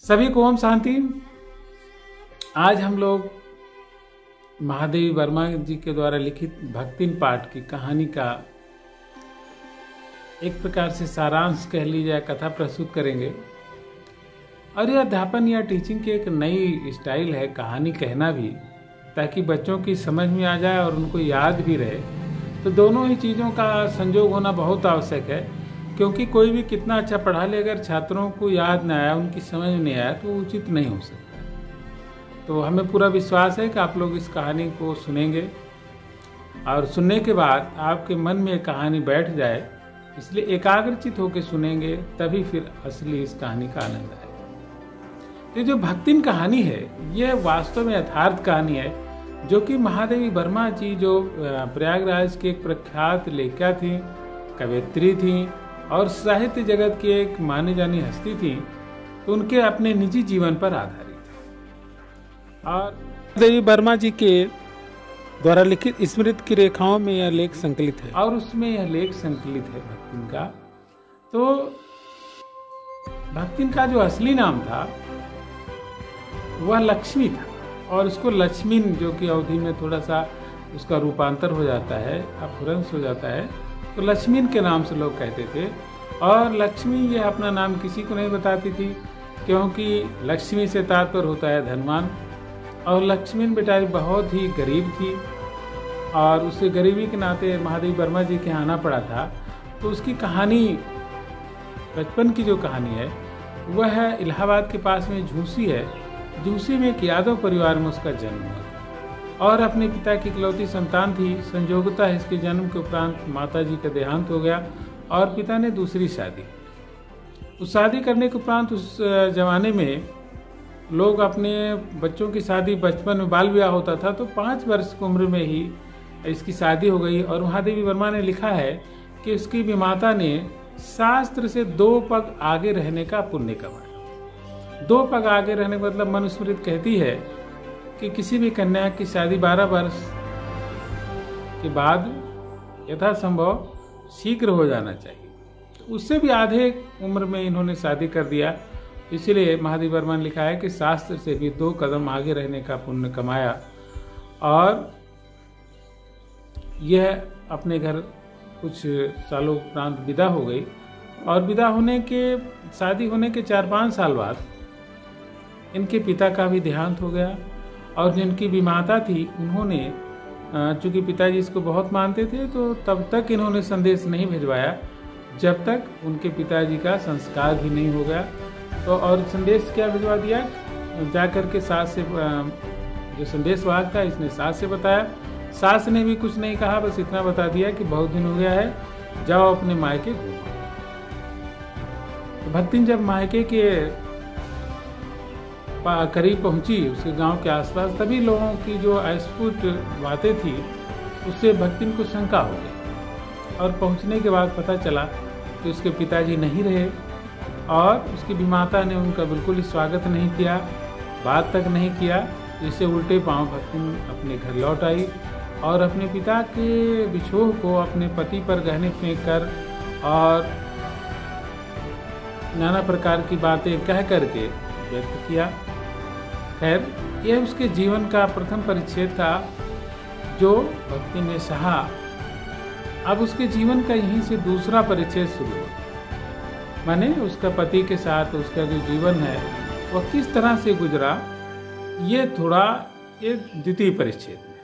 सभी को ओम शांति। आज हम लोग महादेवी वर्मा जी के द्वारा लिखित भक्तिन पाठ की कहानी का एक प्रकार से सारांश कह ली जाए, कथा प्रस्तुत करेंगे। और यह अध्यापन या टीचिंग की एक नई स्टाइल है कहानी कहना भी, ताकि बच्चों की समझ में आ जाए और उनको याद भी रहे। तो दोनों ही चीज़ों का संयोग होना बहुत आवश्यक है, क्योंकि कोई भी कितना अच्छा पढ़ा ले, अगर छात्रों को याद न आया, उनकी समझ नहीं आया, तो उचित नहीं हो सकता। तो हमें पूरा विश्वास है कि आप लोग इस कहानी को सुनेंगे और सुनने के बाद आपके मन में कहानी बैठ जाए, इसलिए एकाग्रचित होकर सुनेंगे, तभी फिर असली इस कहानी का आनंद आएगा। तो जो भक्तिन कहानी है, यह वास्तव में यथार्थ कहानी है, जो कि महादेवी वर्मा जी जो प्रयागराज की एक प्रख्यात लेखिका थी, कवयित्री थी और साहित्य जगत की एक मानी जानी हस्ती थी, तो उनके अपने निजी जीवन पर आधारित है। और महादेवी वर्मा जी के द्वारा लिखित स्मृति की रेखाओं में यह लेख संकलित है, और उसमें यह लेख संकलित है भक्तिन का। तो भक्तिन का जो असली नाम था वह लक्ष्मी था, और उसको लक्ष्मीन, जो कि अवधि में थोड़ा सा उसका रूपांतर हो जाता है, अपभ्रंश हो जाता है, तो लक्ष्मीन के नाम से लोग कहते थे। और लक्ष्मी यह अपना नाम किसी को नहीं बताती थी, क्योंकि लक्ष्मी से तात्पर्य होता है धनवान। और लक्ष्मीन बेचारी बहुत ही गरीब थी, और उसे गरीबी के नाते महादेवी वर्मा जी के यहाँ आना पड़ा था। तो उसकी कहानी, बचपन की जो कहानी है, वह है इलाहाबाद के पास में झूसी है। झूसी में एक यादव परिवार में उसका जन्म हुआ, और अपने पिता की इकलौती संतान थी। संयोगता इसके जन्म के उपरांत माता जी का देहांत हो गया और पिता ने दूसरी शादी। उस शादी करने के उपरांत उस जमाने में लोग अपने बच्चों की शादी बचपन में बाल विवाह होता था, तो 5 वर्ष की उम्र में ही इसकी शादी हो गई। और महादेवी वर्मा ने लिखा है कि उसकी विमाता ने शास्त्र से 2 पग आगे रहने का पुण्य कमाया। 2 पग आगे रहने का मतलब मनुस्मृति कहती है कि किसी भी कन्या की शादी 12 वर्ष के बाद यथासंभव शीघ्र हो जाना चाहिए। तो उससे भी आधे उम्र में इन्होंने शादी कर दिया। इसलिए महादेवी वर्मा ने लिखा है कि शास्त्र से भी 2 कदम आगे रहने का पुण्य कमाया। और यह अपने घर कुछ सालों उपरांत विदा हो गई, और विदा होने के, शादी होने के 4-5 साल बाद इनके पिता का भी देहांत हो गया। और जिनकी विमाता थी, उन्होंने, चूंकि पिताजी इसको बहुत मानते थे, तो तब तक इन्होंने संदेश नहीं भिजवाया जब तक उनके पिताजी का संस्कार भी नहीं हो गया। तो और संदेश क्या भिजवा दिया, जाकर के सास से, जो संदेशवाहक था, इसने सास से बताया। सास ने भी कुछ नहीं कहा, बस इतना बता दिया कि बहुत दिन हो गया है, जाओ अपने मायके घूमो। तो भक्तिन जब मायके के करीब पहुंची, उसके गांव के आसपास, तभी लोगों की जो अस्फुट बातें थी, उससे भक्तिन को शंका हो गई। और पहुंचने के बाद पता चला कि उसके पिताजी नहीं रहे, और उसकी विमाता ने उनका बिल्कुल स्वागत नहीं किया, बात तक नहीं किया। जिससे उल्टे पांव भक्तिन अपने घर लौट आई, और अपने पिता के विछोह को अपने पति पर गहने फेंक कर और नाना प्रकार की बातें कह करके व्यक्त किया। खैर, यह उसके जीवन का प्रथम परिच्छेद था जो भक्ति ने सहा। अब उसके जीवन का यहीं से दूसरा परिच्छेद शुरू हुआ, माने उसका पति के साथ उसका जो जीवन है वह किस तरह से गुजरा, ये थोड़ा एक द्वितीय परिच्छेद में।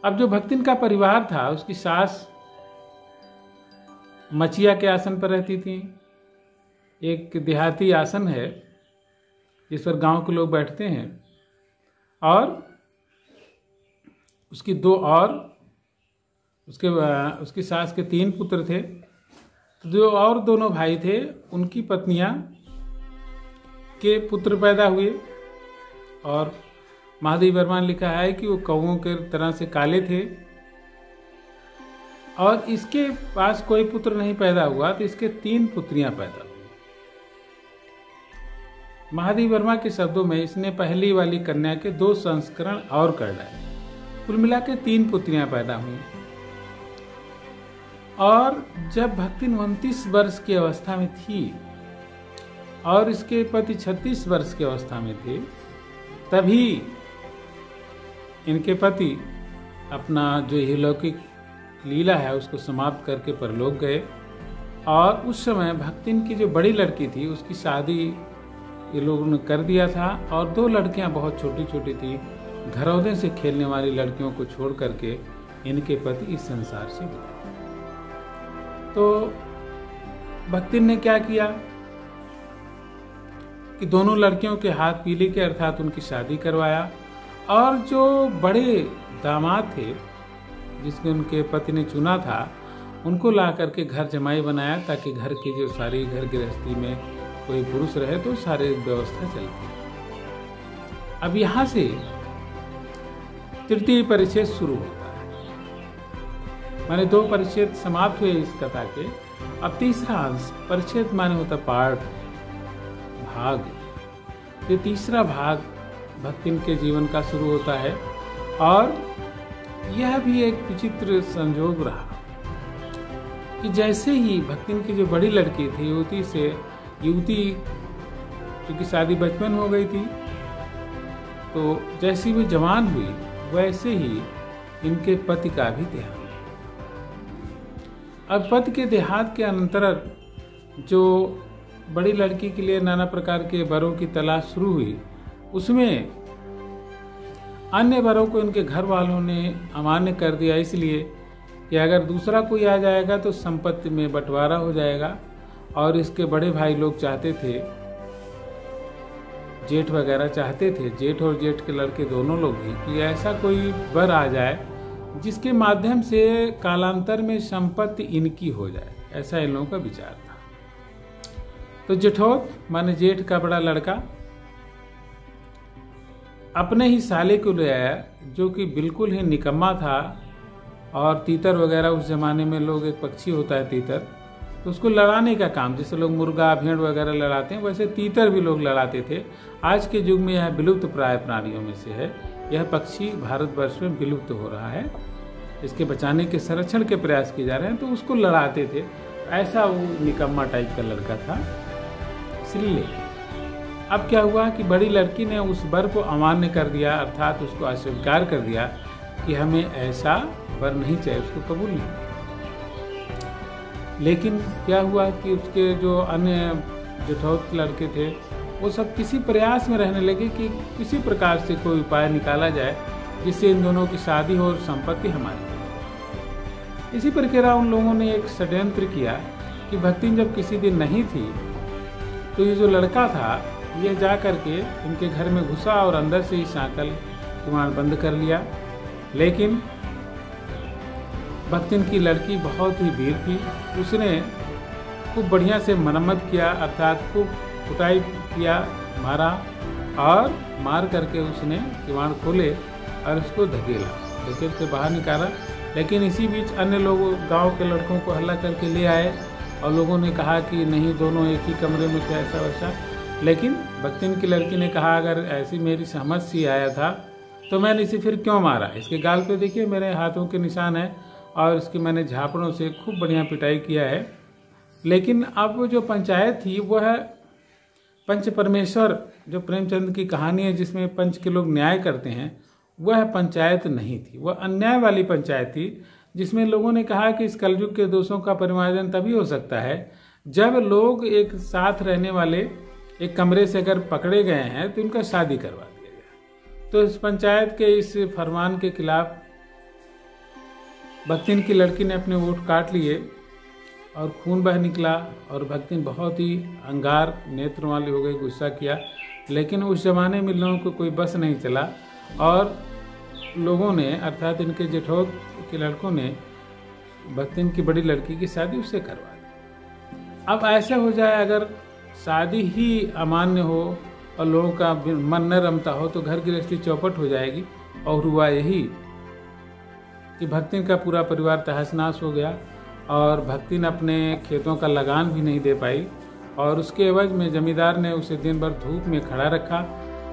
अब जो भक्तिन का परिवार था, उसकी सास मचिया के आसन पर रहती थी। एक देहाती आसन है जिस पर गांव के लोग बैठते हैं, और उसकी 2 और उसकी सास के 3 पुत्र थे। तो जो और दोनों भाई थे, उनकी पत्नियां के पुत्र पैदा हुए। और महादेवी वर्मा ने लिखा है कि वो कौओं के तरह से काले थे। और इसके पास कोई पुत्र नहीं पैदा हुआ, तो इसके 3 पुत्रियां पैदा हुई। महादेवी वर्मा के शब्दों में इसने पहली वाली कन्या के 2 संस्करण और कर डाले। कुल मिला के 3 पुत्रियां पैदा हुई। और जब भक्तिन 29 वर्ष की अवस्था में थी, और इसके पति 36 वर्ष की अवस्था में थे, तभी इनके पति अपना जो इहलौकिक लीला है उसको समाप्त करके परलोक गए। और उस समय भक्तिन की जो बड़ी लड़की थी उसकी शादी ये लोगों ने कर दिया था, और 2 लड़कियां बहुत छोटी छोटी थी, घरौंदे से खेलने वाली लड़कियों को छोड़ करके इनके पति इस संसार से गए। तो भक्तिन ने क्या किया कि दोनों लड़कियों के हाथ पीले के अर्थात उनकी शादी करवाया, और जो बड़े दामाद थे जिसने उनके पति ने चुना था उनको ला करके घर जमाई बनाया, ताकि घर की जो सारी घर गृहस्थी में कोई पुरुष रहे तो सारी व्यवस्था चलती। अब यहाँ से तृतीय परिच्छेद शुरू होता है। माने 2 परिच्छेद समाप्त हुए इस कथा के। अब तीसरा अंश, परिच्छेद माने होता पार्ट, भाग। ये तीसरा भाग भक्तिन के जीवन का शुरू होता है, और यह भी एक विचित्र संयोग रहा कि जैसे ही भक्तिन की जो बड़ी लड़की थी युवती क्योंकि शादी बचपन हो गई थी, तो जैसी वो जवान हुई वैसे ही इनके पति का भी देहांत। अब पति के देहांत के अनंतर जो बड़ी लड़की के लिए नाना प्रकार के वरों की तलाश शुरू हुई, उसमें अन्य वरों को इनके घर वालों ने अमान्य कर दिया, इसलिए कि अगर दूसरा कोई आ जाएगा तो संपत्ति में बंटवारा हो जाएगा। और इसके बड़े भाई लोग चाहते थे, जेठ वगैरह चाहते थे, जेठ और जेठ के लड़के दोनों लोग ही, कि ऐसा कोई वर आ जाए जिसके माध्यम से कालांतर में संपत्ति इनकी हो जाए। ऐसा इन लोगों का विचार था। तो जेठोत माने जेठ का बड़ा लड़का अपने ही साले को ले आया, जो कि बिल्कुल ही निकम्मा था, और तीतर वगैरह उस जमाने में लोग, एक पक्षी होता है तीतर, तो उसको लड़ाने का काम, जैसे लोग मुर्गा भेड़ वगैरह लड़ाते हैं वैसे तीतर भी लोग लड़ाते थे। आज के युग में यह विलुप्त प्राय प्राणियों में से है। यह पक्षी भारतवर्ष में विलुप्त हो रहा है, इसके बचाने के संरक्षण के प्रयास किए जा रहे हैं, तो उसको लड़ाते थे। ऐसा वो निकम्मा टाइप का लड़का था। इसलिए अब क्या हुआ कि बड़ी लड़की ने उस वर को अमान्य कर दिया, अर्थात उसको अस्वीकार कर दिया कि हमें ऐसा वर नहीं चाहिए, उसको कबूल नहीं। लेकिन क्या हुआ कि उसके जो अन्य जेठौत लड़के थे वो सब किसी प्रयास में रहने लगे कि किसी प्रकार से कोई उपाय निकाला जाए जिससे इन दोनों की शादी हो और संपत्ति हमारी। इसी प्रकार उन लोगों ने एक षड्यंत्र किया कि भक्तिन जब किसी दिन नहीं थी तो ये जो लड़का था ये जा करके इनके घर में घुसा और अंदर से ही सांकल किवाड़ बंद कर लिया। लेकिन भक्तिन की लड़की बहुत ही वीर थी, उसने खूब बढ़िया से मरम्मत किया, अर्थात खूब कुटाई किया, मारा, और मार करके उसने किवाड़ खोले और उसको धकेल से बाहर निकाला। लेकिन इसी बीच अन्य लोगों गांव के लड़कों को हल्ला करके ले आए और लोगों ने कहा कि नहीं, दोनों एक ही कमरे में थे, ऐसा वैसा। लेकिन भक्तिन की लड़की ने कहा अगर ऐसी मेरी समझ से आया था तो मैंने इसे फिर क्यों मारा। इसके गाल पे देखिए मेरे हाथों के निशान है और इसकी मैंने झापड़ों से खूब बढ़िया पिटाई किया है। लेकिन अब जो पंचायत थी वह पंच परमेश्वर, जो प्रेमचंद की कहानी है जिसमें पंच के लोग न्याय करते हैं, वह पंचायत नहीं थी। वह अन्याय वाली पंचायत थी जिसमें लोगों ने कहा कि इस कलयुग के दोषों का परिमार्जन तभी हो सकता है जब लोग एक साथ रहने वाले एक कमरे से अगर पकड़े गए हैं तो उनका शादी करवा दिया जाए। तो इस पंचायत के इस फरमान के खिलाफ भक्तिन की लड़की ने अपने वोट काट लिए और खून बह निकला और भक्तिन बहुत ही अंगार नेत्र वाली हो गई, गुस्सा किया। लेकिन उस जमाने में लोगों को कोई बस नहीं चला और लोगों ने अर्थात इनके जेठौत के लड़कों ने भक्तिन की बड़ी लड़की की शादी उससे करवा दी। अब ऐसा हो जाए अगर शादी ही अमान्य हो और लोगों का मन न रमता हो तो घर गृहस्थी चौपट हो जाएगी। और हुआ यही कि भक्तिन का पूरा परिवार तहस-नहस हो गया और भक्तिन अपने खेतों का लगान भी नहीं दे पाई और उसके एवज में जमींदार ने उसे दिन भर धूप में खड़ा रखा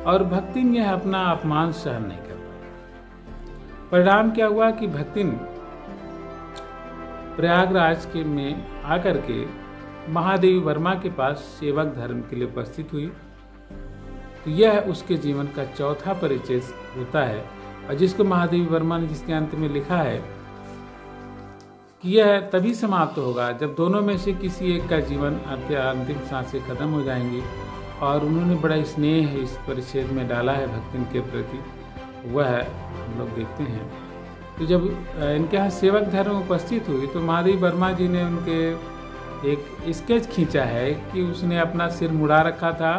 और भक्तिन यह अपना अपमान सहन नहीं कर पाई। परिणाम क्या हुआ कि भक्तिन प्रयागराज के में आकर के महादेवी वर्मा के पास सेवक धर्म के लिए उपस्थित हुई। तो यह उसके जीवन का चौथा परिचय होता है, और जिसको महादेवी वर्मा ने जिसके अंत में लिखा है कि यह तभी समाप्त होगा जब दोनों में से किसी एक का जीवन अंतिम सांसें खत्म हो जाएंगी। और उन्होंने बड़ा स्नेह इस परिच्छेद में डाला है भक्तिन के प्रति, वह हम लोग देखते हैं। तो जब इनके यहाँ सेवक धर्म उपस्थित हुई तो महादेवी वर्मा जी ने उनके एक स्केच खींचा है कि उसने अपना सिर मुड़ा रखा था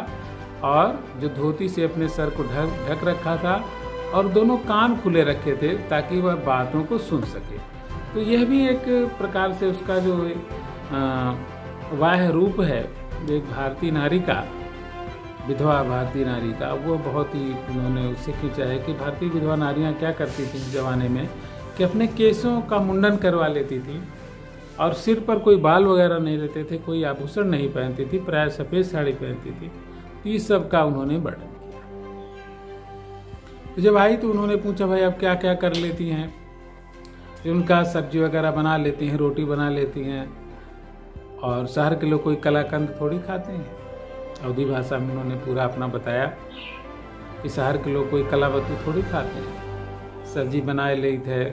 और जो धोती से अपने सर को ढक रखा था, और दोनों कान खुले रखे थे ताकि वह बातों को सुन सके। तो यह भी एक प्रकार से उसका जो बाह्य रूप है एक भारतीय नारी का, विधवा भारतीय नारी का, वो बहुत ही उन्होंने उससे खींचा है कि भारतीय विधवा नारियां क्या करती थी इस जमाने में कि अपने केसों का मुंडन करवा लेती थी और सिर पर कोई बाल वगैरह नहीं रहते थे, कोई आभूषण नहीं पहनती थी, प्राय सफ़ेद साड़ी पहनती थी। तो इस सब का उन्होंने वर्णन किया। तो जब आई तो उन्होंने पूछा भाई आप क्या क्या कर लेती हैं। उनका सब्जी वगैरह बना लेती हैं, रोटी बना लेती हैं, और शहर के लोग कोई कलाकंद थोड़ी खाते हैं। अवधी भाषा में उन्होंने पूरा अपना बताया कि शहर के लोग कोई कलावती थोड़ी खाते हैं। सब्जी बनाए ले थे,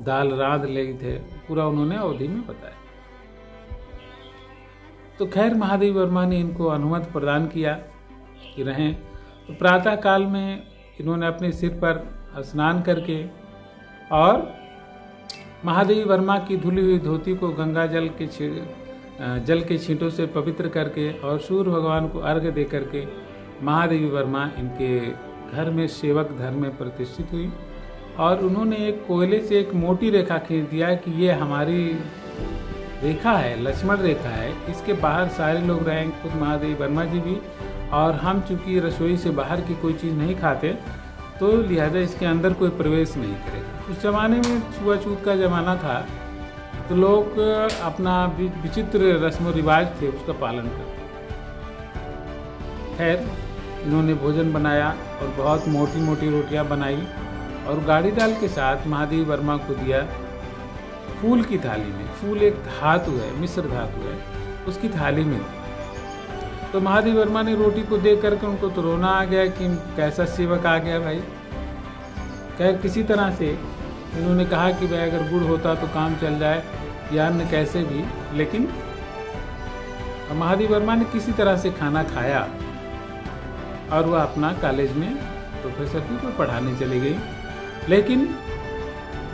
दाल रांध ले थे, पूरा उन्होंने अवधि में बताया। तो खैर महादेवी वर्मा ने इनको अनुमति प्रदान किया कि रहें। तो प्रातः काल में इन्होंने अपने सिर पर स्नान करके और महादेवी वर्मा की धुली हुई धोती को गंगा जल के छींटों से पवित्र करके और सूर्य भगवान को अर्घ्य दे करके महादेवी वर्मा इनके घर में सेवक धर्म में प्रतिष्ठित हुई। और उन्होंने एक कोयले से एक मोटी रेखा खींच दिया कि ये हमारी रेखा है, लक्ष्मण रेखा है, इसके बाहर सारे लोग रहेंगे, खुद महादेवी वर्मा जी भी। और हम चूंकि रसोई से बाहर की कोई चीज़ नहीं खाते तो लिहाजा इसके अंदर कोई प्रवेश नहीं करेगा। उस जमाने में छुआछूत का ज़माना था, तो लोग अपना विचित्र रस्म रिवाज थे उसका पालन करते। खैर इन्होंने भोजन बनाया और बहुत मोटी मोटी रोटियां बनाई और गाड़ी दाल के साथ महादेवी वर्मा को दिया फूल की थाली में। फूल एक धातु है, मिश्र धातु है, उसकी थाली में। तो महादेवी वर्मा ने रोटी को देख करके उनको तो रोना आ गया कि कैसा सेवक आ गया भाई। खैर किसी तरह से उन्होंने कहा कि भाई अगर गुड़ होता तो काम चल जाए या अन्य कैसे भी, लेकिन महादेवी वर्मा ने किसी तरह से खाना खाया और वह अपना कॉलेज में प्रोफेसर को पढ़ाने चली गई। लेकिन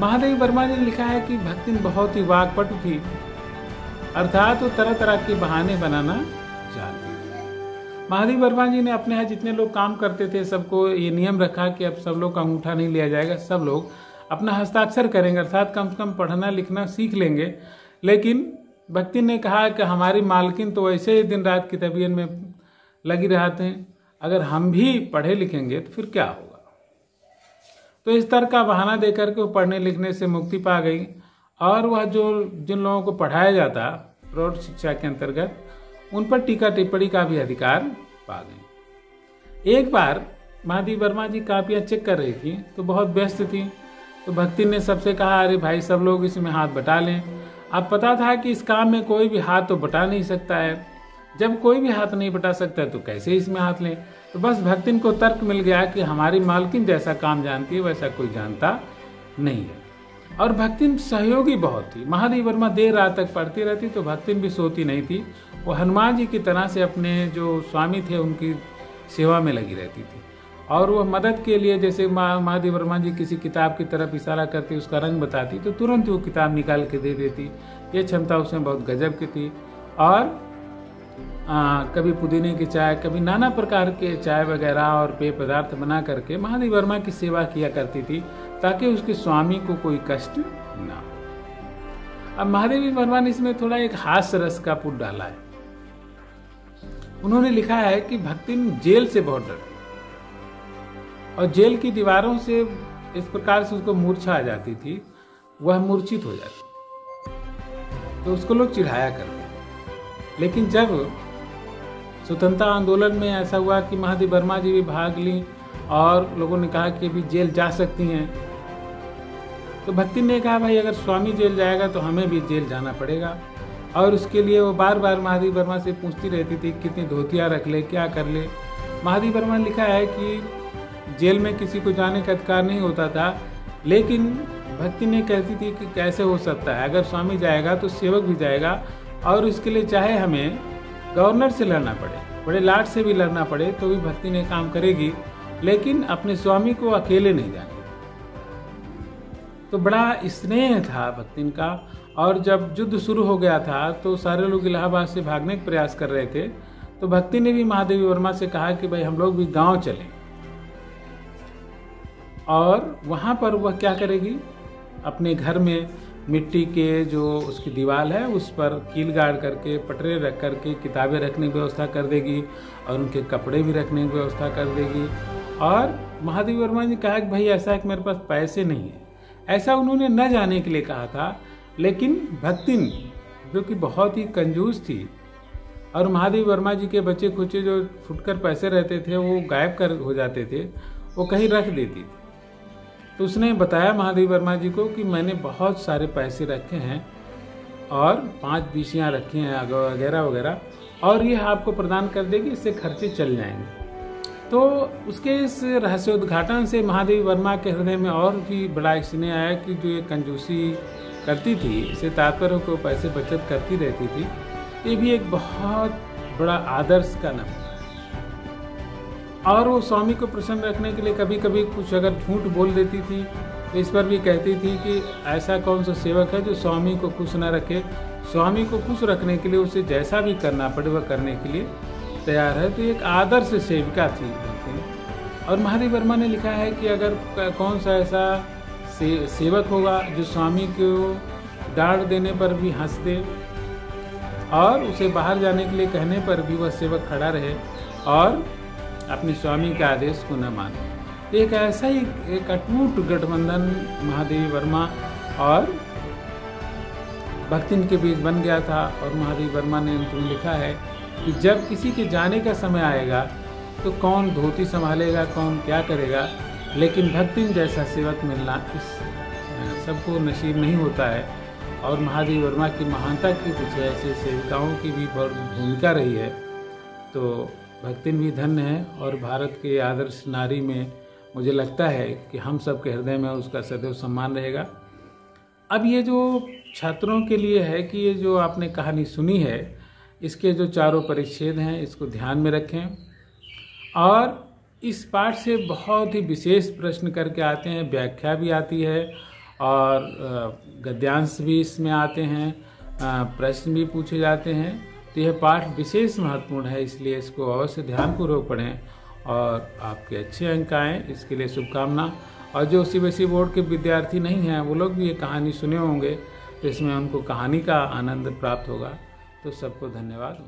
महादेवी वर्मा ने लिखा है कि भक्तिन बहुत ही वाक्पटु थी, अर्थात वो तरह तरह के बहाने बनाना जानती थी। महादेवी वर्मा जी ने अपने यहाँ जितने लोग काम करते थे सबको ये नियम रखा कि अब सब लोग का अंगूठा नहीं लिया जाएगा, सब लोग अपना हस्ताक्षर करेंगे, अर्थात कम से कम पढ़ना लिखना सीख लेंगे। लेकिन भक्तिन ने कहा कि हमारी मालकिन तो वैसे ही दिन रात किताबियन में लगी रहते हैं, अगर हम भी पढ़े लिखेंगे तो फिर क्या होगा। तो इस तरह का बहाना देकर के वो पढ़ने लिखने से मुक्ति पा गई और वह जो जिन लोगों को पढ़ाया जाता प्रौढ़ शिक्षा के अंतर्गत उन पर टीका टिप्पणी का भी अधिकार पा गई। एक बार महादेवी वर्मा जी कापियाँ चेक कर रही थी तो बहुत व्यस्त थी, तो भक्ति ने सबसे कहा अरे भाई सब लोग इसमें हाथ बटा लें। अब पता था कि इस काम में कोई भी हाथ तो बटा नहीं सकता है, जब कोई भी हाथ नहीं बटा सकता है तो कैसे इसमें हाथ लें। तो बस भक्तिन को तर्क मिल गया कि हमारी मालकिन जैसा काम जानती है वैसा कोई जानता नहीं है। और भक्तिन सहयोगी बहुत थी। महादेवी वर्मा देर रात तक पढ़ती रहती तो भक्तिन भी सोती नहीं थी, वो हनुमान जी की तरह से अपने जो स्वामी थे उनकी सेवा में लगी रहती थी। और वह मदद के लिए जैसे महादेवी वर्मा जी किसी किताब की तरफ इशारा करती, उसका रंग बताती तो तुरंत वो किताब निकाल के दे देती। ये क्षमता उसमें बहुत गजब की थी। और कभी पुदीने की चाय, कभी नाना प्रकार के चाय वगैरह और पेय पदार्थ बना करके महादेवी वर्मा की सेवा किया करती थी ताकि उसके स्वामी को कोई कष्ट ना हो। अब महादेवी वर्मा ने इसमें थोड़ा एक हास्य रस का पुट डाला है। उन्होंने लिखा है कि भक्तिन जेल से बहुत डरती और जेल की दीवारों से इस प्रकार से उसको मूर्छा आ जाती थी, वह मूर्छित हो जाती तो उसको लोग चिढ़ाया करते। लेकिन जब स्वतंत्रता आंदोलन में ऐसा हुआ कि महादेवी वर्मा जी भी भाग ली और लोगों ने कहा कि अभी जेल जा सकती हैं, तो भक्ति ने कहा भाई अगर स्वामी जेल जाएगा तो हमें भी जेल जाना पड़ेगा। और उसके लिए वो बार बार महादेवी वर्मा से पूछती रहती थी कितनी धोतियाँ रख ले, क्या कर ले। महादेवी वर्मा ने लिखा है कि जेल में किसी को जाने का अधिकार नहीं होता था, लेकिन भक्ति ने कहती थी कि कैसे हो सकता है, अगर स्वामी जाएगा तो सेवक भी जाएगा, और इसके लिए चाहे हमें गवर्नर से लड़ना पड़े, बड़े लाट से भी लड़ना पड़े, तो भी भक्ति ने काम करेगी, लेकिन अपने स्वामी को अकेले नहीं जाने। तो बड़ा स्नेह था भक्तिन का। और जब युद्ध शुरू हो गया था तो सारे लोग इलाहाबाद से भागने का प्रयास कर रहे थे, तो भक्ति ने भी महादेवी वर्मा से कहा कि भाई हम लोग भी गांव चलें। और वहां पर वह क्या करेगी, अपने घर में मिट्टी के जो उसकी दीवार है उस पर कील गाड़ करके, पटरे रख करके किताबें रखने की व्यवस्था कर देगी, और उनके कपड़े भी रखने की व्यवस्था कर देगी। और महादेवी वर्मा ने कहा कि भाई ऐसा है कि मेरे पास पैसे नहीं है, ऐसा उन्होंने न जाने के लिए कहा था। लेकिन भक्तिन जो कि बहुत ही कंजूस थी, और महादेवी वर्मा जी के बच्चे खुचे जो फुटकर पैसे रहते थे वो गायब कर हो जाते थे, वो कहीं रख देती थी। तो उसने बताया महादेवी वर्मा जी को कि मैंने बहुत सारे पैसे रखे हैं और 5 बीसियाँ रखी हैं वगैरह वगैरह, और ये आपको प्रदान कर देगी, इससे खर्चे चल जाएंगे। तो उसके इस रहस्योद्घाटन से महादेवी वर्मा के हृदय में और भी बड़ा स्नेह आया कि जो ये कंजूसी करती थी, इससे तात्पर्य को पैसे बचत करती रहती थी, ये भी एक बहुत बड़ा आदर्श का नमूना है। और वो स्वामी को प्रसन्न रखने के लिए कभी कभी कुछ अगर झूठ बोल देती थी, तो इस पर भी कहती थी कि ऐसा कौन सा सेवक है जो स्वामी को खुश न रखे। स्वामी को खुश रखने के लिए उसे जैसा भी करना पड़े वह करने के लिए तैयार है। तो एक आदर्श सेविका थी। और महादेवी वर्मा ने लिखा है कि अगर कौन सा ऐसा सेवक होगा जो स्वामी को डांट देने पर भी हंस दे, और उसे बाहर जाने के लिए कहने पर भी वह सेवक खड़ा रहे और अपने स्वामी के आदेश को न माने। एक ऐसा ही एक अटूट गठबंधन महादेवी वर्मा और भक्तिन के बीच बन गया था। और महादेवी वर्मा ने उनको लिखा है कि जब किसी के जाने का समय आएगा तो कौन धोती संभालेगा, कौन क्या करेगा, लेकिन भक्तिन जैसा सेवक मिलना इस सबको नसीब नहीं होता है। और महादेवी वर्मा की महानता के पीछे ऐसे सेविकाओं की भी बहुत भूमिका रही है। तो भक्तिन भी धन्य है, और भारत के आदर्श नारी में मुझे लगता है कि हम सब के हृदय में उसका सदैव सम्मान रहेगा। अब ये जो छात्रों के लिए है कि ये जो आपने कहानी सुनी है, इसके जो चारों परिच्छेद हैं इसको ध्यान में रखें, और इस पाठ से बहुत ही विशेष प्रश्न करके आते हैं, व्याख्या भी आती है और गद्यांश भी इसमें आते हैं, प्रश्न भी पूछे जाते हैं। तो यह पाठ विशेष महत्वपूर्ण है, इसलिए इसको अवश्य ध्यानपूर्वक पढ़ें और आपके अच्छे अंक आएँ, इसके लिए शुभकामना। और जो सीबीएसई बोर्ड के विद्यार्थी नहीं हैं वो लोग भी ये कहानी सुने होंगे, तो इसमें उनको कहानी का आनंद प्राप्त होगा। तो सबको धन्यवाद।